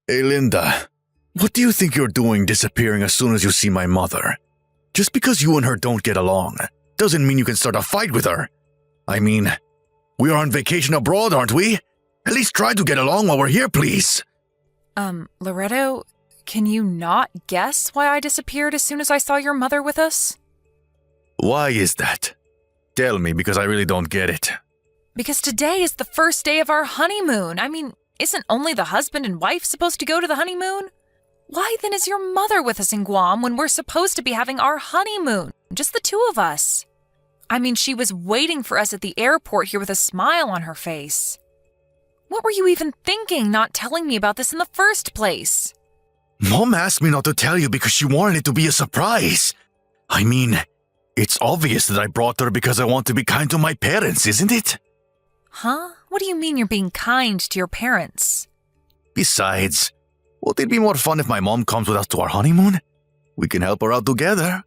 Hey, Linda. What do you think you're doing disappearing as soon as you see my mother? Just because you and her don't get along doesn't mean you can start a fight with her. I mean, we are on vacation abroad, aren't we? At least try to get along while we're here, please. Loretto, can you not guess why I disappeared as soon as I saw your mother with us? Why is that? Tell me, because I really don't get it. Because today is the first day of our honeymoon. I mean, isn't only the husband and wife supposed to go to the honeymoon? Why then is your mother with us in Guam when we're supposed to be having our honeymoon? Just the two of us. I mean, she was waiting for us at the airport here with a smile on her face. What were you even thinking, not telling me about this in the first place? Mom asked me not to tell you because she wanted it to be a surprise. I mean, it's obvious that I brought her because I want to be kind to my parents, isn't it? Huh? What do you mean you're being kind to your parents? Besides, won't it be more fun if my mom comes with us to our honeymoon? We can help her out together.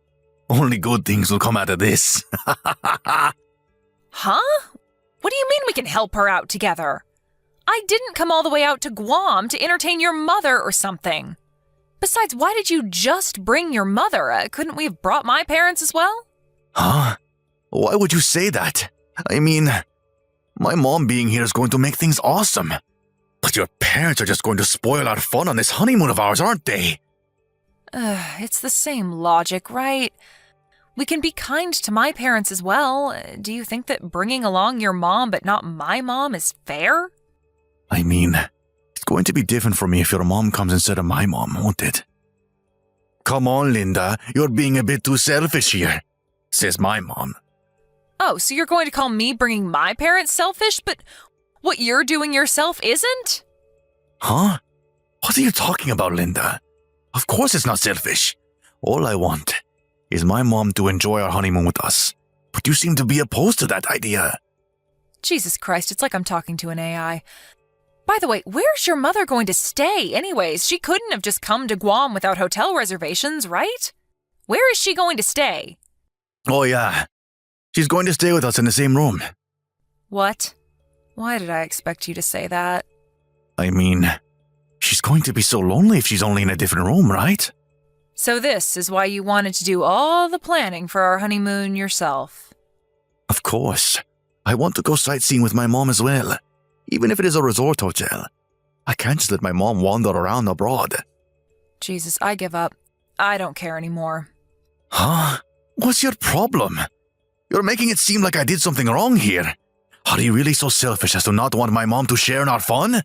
Only good things will come out of this. Huh? What do you mean we can help her out together? I didn't come all the way out to Guam to entertain your mother or something. Besides, why did you just bring your mother? Couldn't we have brought my parents as well? Huh? Why would you say that? I mean, my mom being here is going to make things awesome. But your parents are just going to spoil our fun on this honeymoon of ours, aren't they? It's the same logic, right? We can be kind to my parents as well. Do you think that bringing along your mom but not my mom is fair? I mean, it's going to be different for me if your mom comes instead of my mom, won't it? Come on, Linda, you're being a bit too selfish here, says my mom. Oh, so you're going to call me bringing my parents selfish, but what you're doing yourself isn't? Huh? What are you talking about, Linda? Of course it's not selfish. All I want is my mom to enjoy our honeymoon with us. But you seem to be opposed to that idea. Jesus Christ, it's like I'm talking to an AI. By the way, where's your mother going to stay anyways? She couldn't have just come to Guam without hotel reservations, right? Where is she going to stay? Oh yeah, she's going to stay with us in the same room. What? Why did I expect you to say that? I mean, she's going to be so lonely if she's only in a different room, right? So this is why you wanted to do all the planning for our honeymoon yourself. Of course. I want to go sightseeing with my mom as well, even if it is a resort hotel. I can't just let my mom wander around abroad. Jesus, I give up. I don't care anymore. Huh? What's your problem? You're making it seem like I did something wrong here. Are you really so selfish as to not want my mom to share in our fun?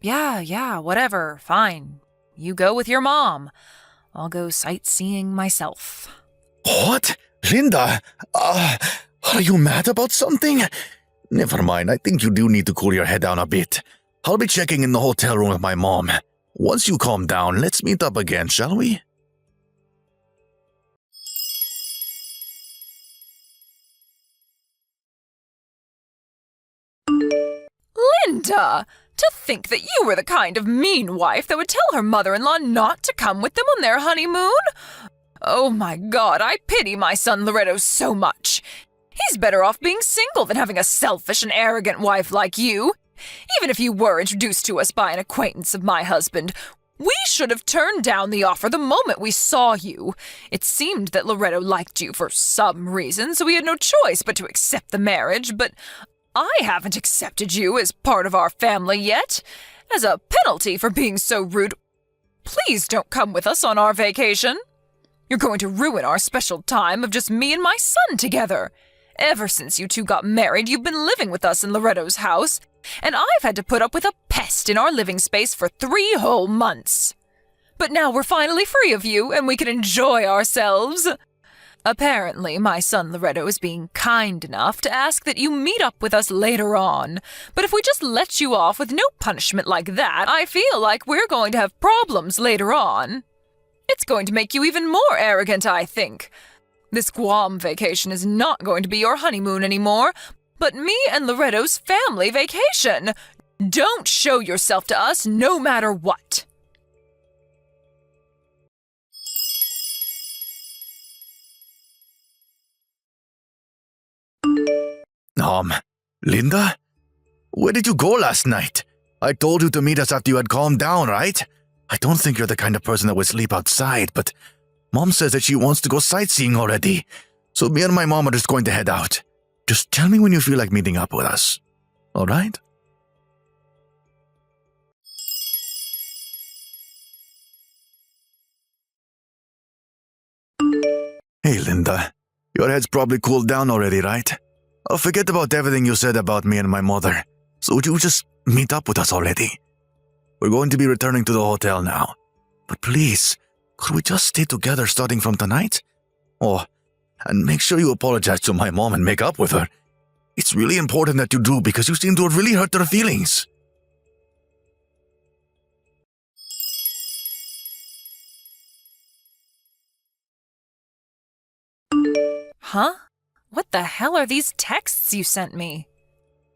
Yeah, whatever. Fine. You go with your mom. I'll go sightseeing myself. What? Linda? Are you mad about something? Never mind, I think you do need to cool your head down a bit. I'll be checking in the hotel room with my mom. Once you calm down, let's meet up again, shall we? Linda! To think that you were the kind of mean wife that would tell her mother-in-law not to come with them on their honeymoon? Oh my God, I pity my son Loretto so much. He's better off being single than having a selfish and arrogant wife like you. Even if you were introduced to us by an acquaintance of my husband, we should have turned down the offer the moment we saw you. It seemed that Loretto liked you for some reason, so we had no choice but to accept the marriage, but I haven't accepted you as part of our family yet. As a penalty for being so rude, please don't come with us on our vacation. You're going to ruin our special time of just me and my son together. Ever since you two got married, you've been living with us in Loretto's house, and I've had to put up with a pest in our living space for 3 whole months. But now we're finally free of you, and we can enjoy ourselves. Apparently, my son Loretto is being kind enough to ask that you meet up with us later on. But if we just let you off with no punishment like that, I feel like we're going to have problems later on. It's going to make you even more arrogant, I think. This Guam vacation is not going to be your honeymoon anymore, but me and Loretto's family vacation. Don't show yourself to us no matter what. Linda? Where did you go last night? I told you to meet us after you had calmed down, right? I don't think you're the kind of person that would sleep outside, but Mom says that she wants to go sightseeing already. So me and my mom are just going to head out. Just tell me when you feel like meeting up with us. All right? Hey, Linda. Your head's probably cooled down already, right? Forget about everything you said about me and my mother. So would you just meet up with us already? We're going to be returning to the hotel now. But please, could we just stay together starting from tonight? Oh, and make sure you apologize to my mom and make up with her. It's really important that you do because you seem to have really hurt her feelings. Huh? What the hell are these texts you sent me?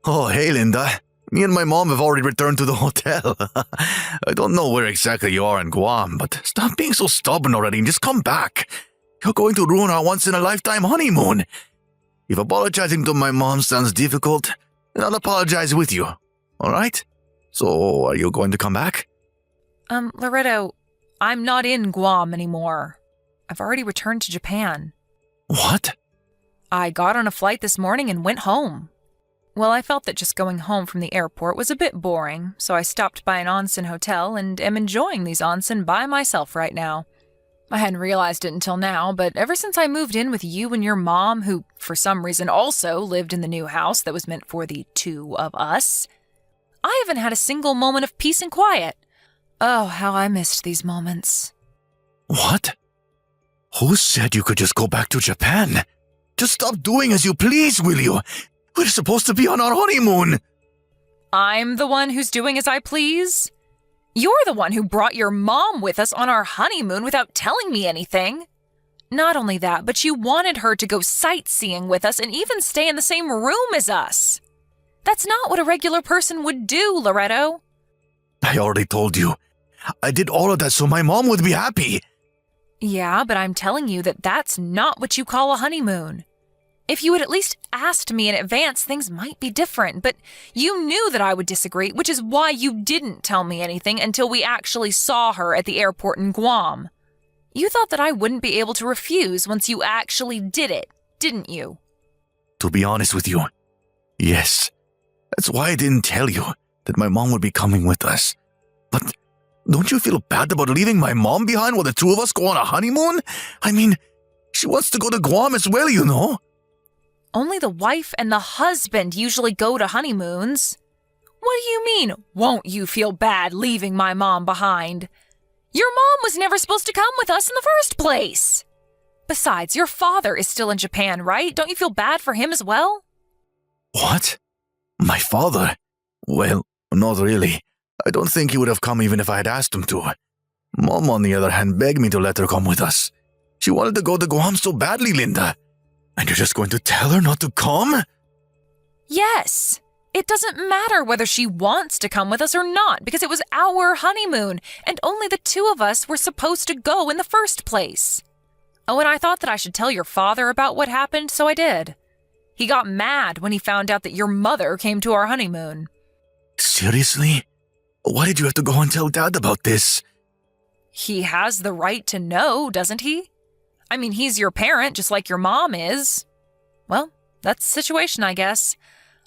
Oh, hey, Linda. Me and my mom have already returned to the hotel. I don't know where exactly you are in Guam, but stop being so stubborn already and just come back. You're going to ruin our once-in-a-lifetime honeymoon. If apologizing to my mom sounds difficult, then I'll apologize with you. All right? So, are you going to come back? Loretto, I'm not in Guam anymore. I've already returned to Japan. What? I got on a flight this morning and went home. Well, I felt that just going home from the airport was a bit boring, so I stopped by an onsen hotel and am enjoying these onsen by myself right now. I hadn't realized it until now, but ever since I moved in with you and your mom, who for some reason also lived in the new house that was meant for the two of us, I haven't had a single moment of peace and quiet. Oh, how I missed these moments. What? Who said you could just go back to Japan? Just stop doing as you please, will you? We're supposed to be on our honeymoon. I'm the one who's doing as I please? You're the one who brought your mom with us on our honeymoon without telling me anything. Not only that, but you wanted her to go sightseeing with us and even stay in the same room as us. That's not what a regular person would do, Loretto. I already told you. I did all of that so my mom would be happy. Yeah, but I'm telling you that that's not what you call a honeymoon. If you had at least asked me in advance, things might be different, but you knew that I would disagree, which is why you didn't tell me anything until we actually saw her at the airport in Guam. You thought that I wouldn't be able to refuse once you actually did it, didn't you? To be honest with you, yes. That's why I didn't tell you that my mom would be coming with us. But don't you feel bad about leaving my mom behind while the two of us go on a honeymoon? I mean, she wants to go to Guam as well, you know. Only the wife and the husband usually go to honeymoons. What do you mean, won't you feel bad leaving my mom behind? Your mom was never supposed to come with us in the first place. Besides, your father is still in Japan, right? Don't you feel bad for him as well? What? My father? Well, not really. I don't think he would have come even if I had asked him to. Mom, on the other hand, begged me to let her come with us. She wanted to go to Guam so badly, Linda. And you're just going to tell her not to come? Yes. It doesn't matter whether she wants to come with us or not, because it was our honeymoon, and only the two of us were supposed to go in the first place. Oh, and I thought that I should tell your father about what happened, so I did. He got mad when he found out that your mother came to our honeymoon. Seriously? Why did you have to go and tell Dad about this? He has the right to know, doesn't he? I mean, he's your parent, just like your mom is. Well, that's the situation, I guess.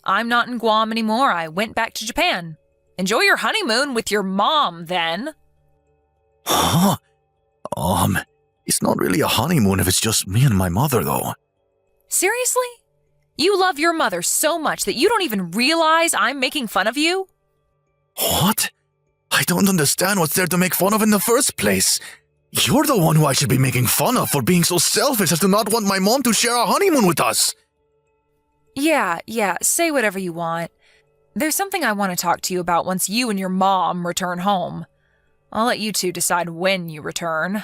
I'm not in Guam anymore. I went back to Japan. Enjoy your honeymoon with your mom, then. Huh? It's not really a honeymoon if it's just me and my mother, though. Seriously? You love your mother so much that you don't even realize I'm making fun of you? What? I don't understand what's there to make fun of in the first place. You're the one who I should be making fun of for being so selfish as to not want my mom to share our honeymoon with us. Yeah, say whatever you want. There's something I want to talk to you about once you and your mom return home. I'll let you two decide when you return.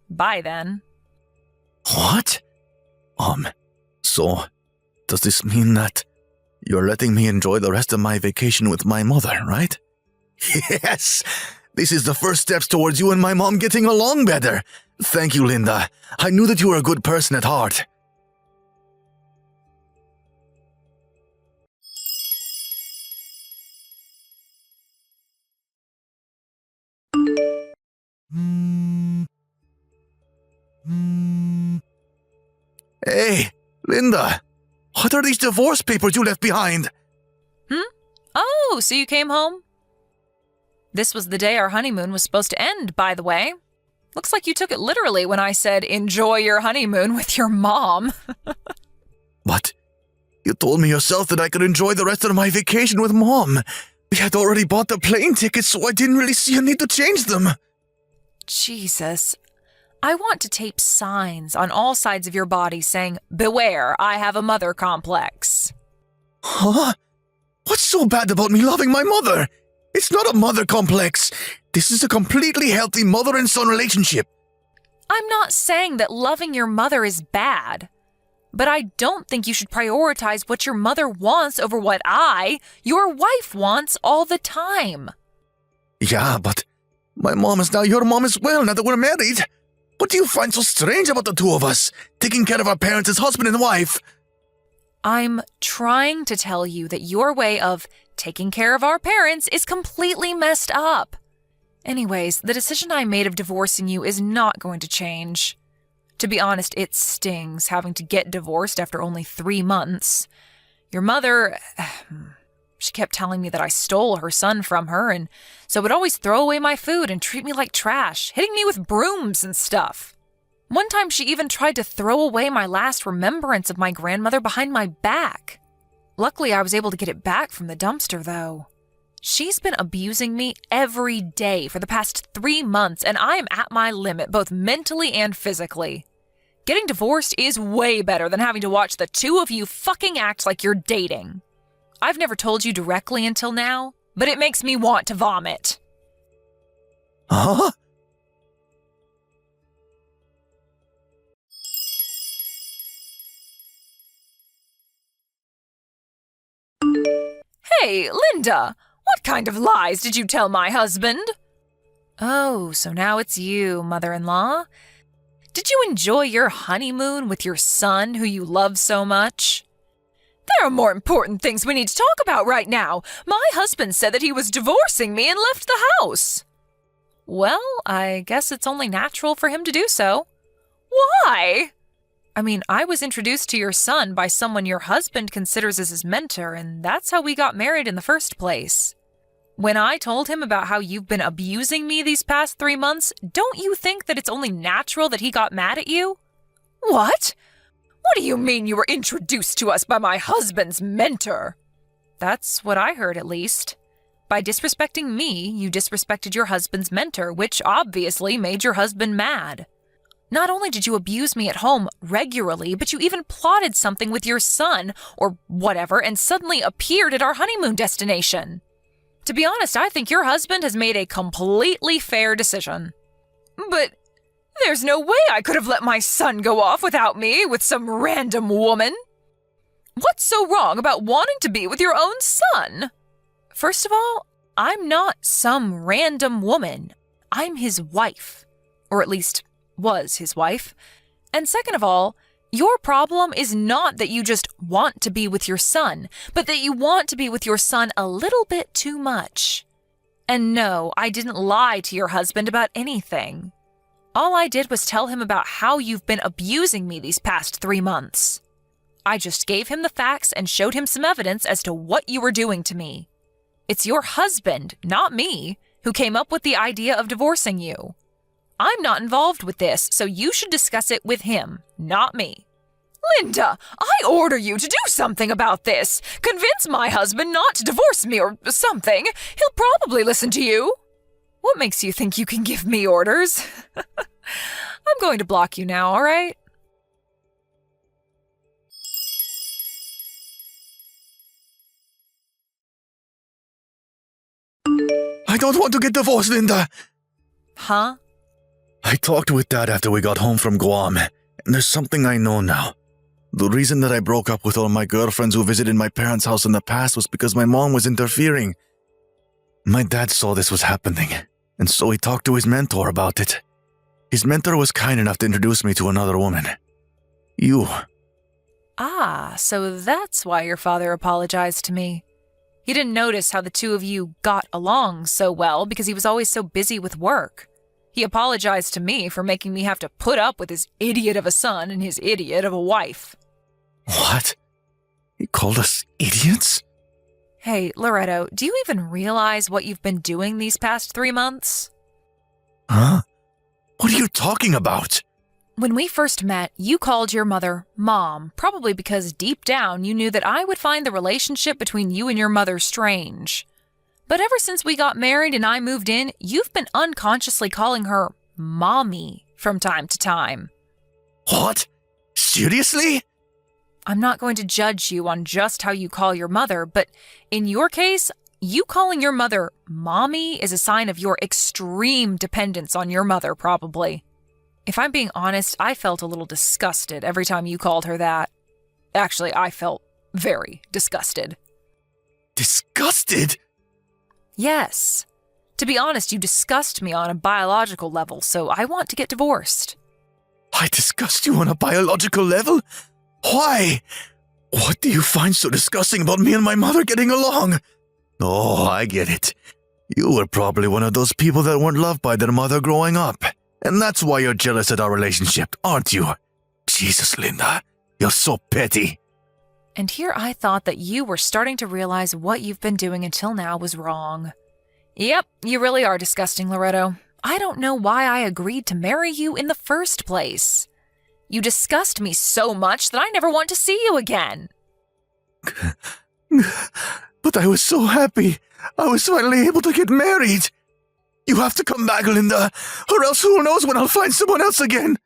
Bye, then. What? So, does this mean that you're letting me enjoy the rest of my vacation with my mother, right? Yes! This is the first steps towards you and my mom getting along better. Thank you, Linda. I knew that you were a good person at heart. Hey, Linda, what are these divorce papers you left behind? Oh, so you came home? This was the day our honeymoon was supposed to end, by the way. Looks like you took it literally when I said, enjoy your honeymoon with your mom. What? You told me yourself that I could enjoy the rest of my vacation with Mom. We had already bought the plane tickets, so I didn't really see a need to change them. Jesus. I want to tape signs on all sides of your body saying, beware, I have a mother complex. Huh? What's so bad about me loving my mother? It's not a mother complex. This is a completely healthy mother and son relationship. I'm not saying that loving your mother is bad, but I don't think you should prioritize what your mother wants over what your wife, wants all the time. Yeah, but my mom is now your mom as well now that we're married. What do you find so strange about the two of us, taking care of our parents as husband and wife? I'm trying to tell you that your way of taking care of our parents is completely messed up. Anyways, the decision I made of divorcing you is not going to change. To be honest, it stings having to get divorced after only 3 months. Your mother, she kept telling me that I stole her son from her, and so would always throw away my food and treat me like trash, hitting me with brooms and stuff. One time she even tried to throw away my last remembrance of my grandmother behind my back. Luckily, I was able to get it back from the dumpster, though. She's been abusing me every day for the past 3 months, and I am at my limit, both mentally and physically. Getting divorced is way better than having to watch the two of you fucking act like you're dating. I've never told you directly until now, but it makes me want to vomit. Huh? Hey, Linda, what kind of lies did you tell my husband? Oh, so now it's you, mother-in-law. Did you enjoy your honeymoon with your son who you love so much? There are more important things we need to talk about right now. My husband said that he was divorcing me and left the house. Well, I guess it's only natural for him to do so. Why? I mean, I was introduced to your son by someone your husband considers as his mentor, and that's how we got married in the first place. When I told him about how you've been abusing me these past 3 months, don't you think that it's only natural that he got mad at you? What? What do you mean you were introduced to us by my husband's mentor? That's what I heard, at least. By disrespecting me, you disrespected your husband's mentor, which obviously made your husband mad. Not only did you abuse me at home regularly, but you even plotted something with your son, or whatever, and suddenly appeared at our honeymoon destination. To be honest, I think your husband has made a completely fair decision. But there's no way I could have let my son go off without me with some random woman. What's so wrong about wanting to be with your own son? First of all, I'm not some random woman. I'm his wife. Or at least, was his wife. And second of all, your problem is not that you just want to be with your son, but that you want to be with your son a little bit too much. And no, I didn't lie to your husband about anything. All I did was tell him about how you've been abusing me these past 3 months. I just gave him the facts and showed him some evidence as to what you were doing to me. It's your husband, not me, who came up with the idea of divorcing you. I'm not involved with this, so you should discuss it with him, not me. Linda, I order you to do something about this. Convince my husband not to divorce me or something. He'll probably listen to you. What makes you think you can give me orders? I'm going to block you now, all right? I don't want to get divorced, Linda. Huh? I talked with Dad after we got home from Guam, and there's something I know now. The reason that I broke up with all my girlfriends who visited my parents' house in the past was because my mom was interfering. My dad saw this was happening, and so he talked to his mentor about it. His mentor was kind enough to introduce me to another woman. You. Ah, so that's why your father apologized to me. He didn't notice how the two of you got along so well because he was always so busy with work. He apologized to me for making me have to put up with his idiot of a son and his idiot of a wife. What? He called us idiots? Hey, Loretto, do you even realize what you've been doing these past 3 months? Huh? What are you talking about? When we first met, you called your mother Mom, probably because deep down you knew that I would find the relationship between you and your mother strange. But ever since we got married and I moved in, you've been unconsciously calling her Mommy from time to time. What? Seriously? I'm not going to judge you on just how you call your mother, but in your case, you calling your mother Mommy is a sign of your extreme dependence on your mother, probably. If I'm being honest, I felt a little disgusted every time you called her that. Actually, I felt very disgusted. Disgusted? Yes. To be honest, you disgust me on a biological level, so I want to get divorced. I disgust you on a biological level? Why? What do you find so disgusting about me and my mother getting along? Oh, I get it. You were probably one of those people that weren't loved by their mother growing up. And that's why you're jealous at our relationship, aren't you? Jesus, Linda, you're so petty. And here I thought that you were starting to realize what you've been doing until now was wrong. Yep, you really are disgusting, Loretto. I don't know why I agreed to marry you in the first place. You disgust me so much that I never want to see you again. But I was so happy. I was finally able to get married. You have to come back, Linda, or else who knows when I'll find someone else again.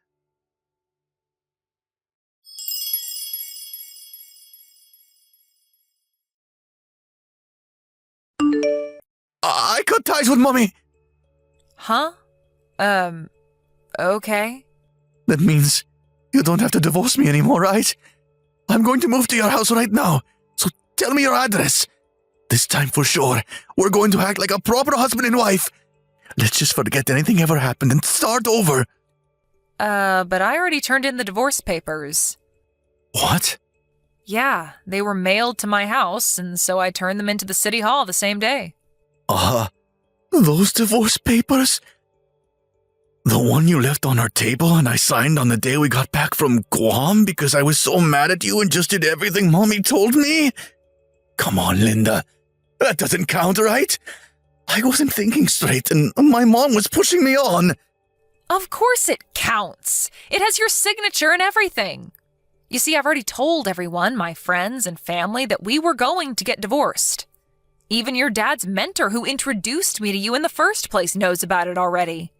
I cut ties with Mommy. Huh? Okay. That means you don't have to divorce me anymore, right? I'm going to move to your house right now, so tell me your address. This time for sure, we're going to act like a proper husband and wife. Let's just forget anything ever happened and start over. But I already turned in the divorce papers. What? Yeah, they were mailed to my house, and so I turned them into the city hall the same day. Those divorce papers? The one you left on our table and I signed on the day we got back from Guam because I was so mad at you and just did everything Mommy told me? Come on, Linda. That doesn't count, right? I wasn't thinking straight and my mom was pushing me on. Of course it counts. It has your signature and everything. You see, I've already told everyone, my friends and family, that we were going to get divorced. Even your dad's mentor who introduced me to you in the first place knows about it already.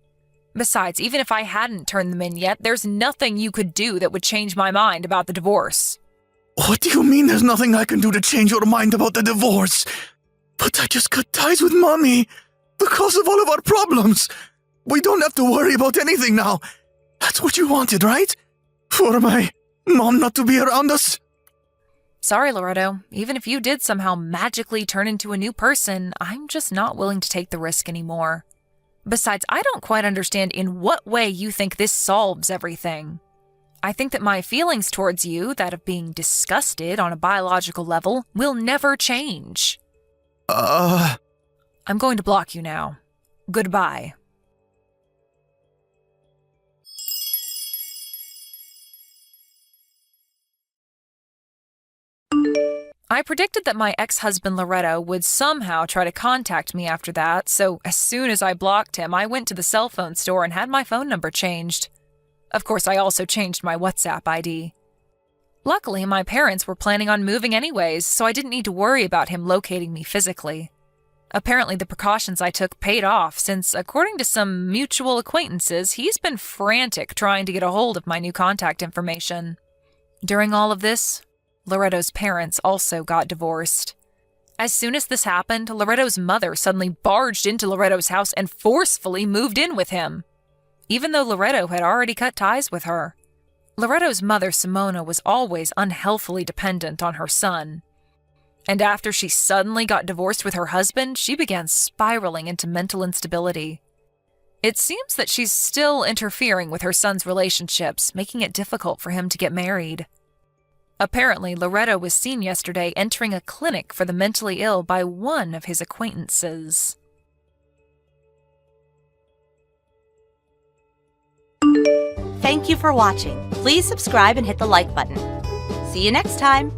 Besides, even if I hadn't turned them in yet, there's nothing you could do that would change my mind about the divorce. What do you mean there's nothing I can do to change your mind about the divorce? But I just cut ties with Mommy because of all of our problems. We don't have to worry about anything now. That's what you wanted, right? For my mom not to be around us? Sorry, Loretto. Even if you did somehow magically turn into a new person, I'm just not willing to take the risk anymore. Besides, I don't quite understand in what way you think this solves everything. I think that my feelings towards you, that of being disgusted on a biological level, will never change. I'm going to block you now. Goodbye. I predicted that my ex-husband Loretto would somehow try to contact me after that, so as soon as I blocked him, I went to the cell phone store and had my phone number changed. Of course, I also changed my WhatsApp ID. Luckily, my parents were planning on moving anyways, so I didn't need to worry about him locating me physically. Apparently, the precautions I took paid off since, according to some mutual acquaintances, he's been frantic trying to get a hold of my new contact information. During all of this, Loretto's parents also got divorced. As soon as this happened, Loretto's mother suddenly barged into Loretto's house and forcefully moved in with him, even though Loretto had already cut ties with her. Loretto's mother, Simona, was always unhealthily dependent on her son. And after she suddenly got divorced with her husband, she began spiraling into mental instability. It seems that she's still interfering with her son's relationships, making it difficult for him to get married. Apparently, Loretto was seen yesterday entering a clinic for the mentally ill by one of his acquaintances. Thank you for watching. Please subscribe and hit the like button. See you next time.